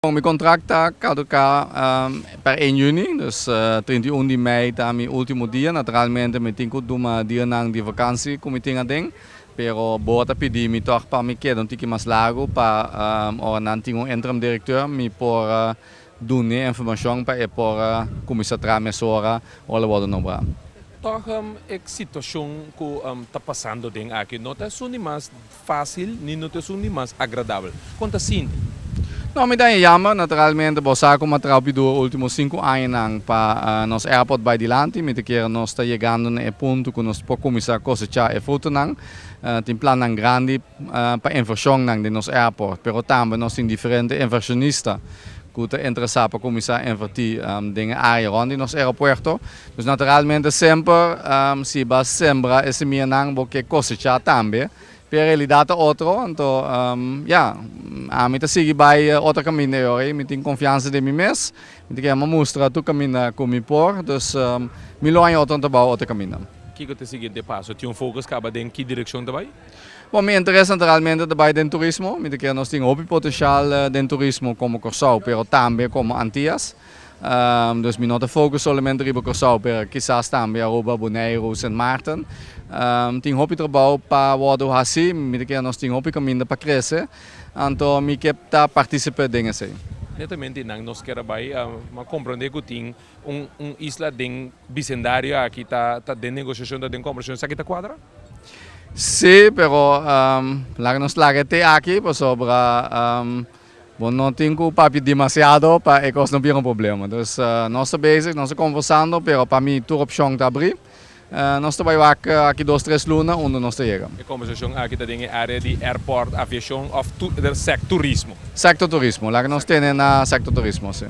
Mijn contract caduca per 1 juni, dus 31 de mei está mi último dia. Naturalmente me tenho que uma dia nang de vakantie como tinha ding. Pero bota pedi mi toch para mi quedo um tique mais largo para não tinha interim diretor mi por doen informação para por começar a tramessora ou wat dan ook. Toch a situação que está passando aqui não é só mais fácil, nem não é só mais agradável. Quanto assim? Não, me dá jammer, naturalmente, bosa como trabalho os últimos 5 anos para nosso airport by Dilante, me que nós está chegando no ponto que nós podemos começar a cosechar e fruto nang, tem plano grande para inversão nang de nosso airport, pero também nós tem diferentes inversionistas que estão interessados para começar a investir em área rond nosso aeroporto. Dus naturalmente sempre se vai sembrar esse minha nang porque cosechar também. Per realidade outro, então, a mim sigue by outro caminho hoje, me tenho confiança de mim mesmo, me quero mostrar tu caminho como por, dus me lo outro trabalho outro caminho. Que é o seguinte passo? Tem foco acaba em que direção vai? Bom, me interessa naturalmente também do turismo, me quero nós temos muito potencial do turismo como Curaçao, pero também como Antillas. Dus mi nota focus solamente riba Curaçao, pero quizás também Aruba, Bonaire, Sint Maarten. Tem hopi trabalho para o do assim, me quero nós temos hopi caminho para crescer, então me quero participar dessa. Netamente nós queremos mas compreender que tem isla de bicendário aqui está de negociação da conversão, isso aqui está quadra? Sí, pero nos lagete aqui, por sobra bom, não tenho papi demasiado para que não tenha problema. Dus nós estamos bezig, nós estamos conversando, pero para mim toda opção está abrir. Nós estamos aqui 2-3 lunas onde nós chegamos. A conversação aqui está em área de airport, aviação ou sector turismo. Sector turismo, lá nós temos na sector turismo, sim.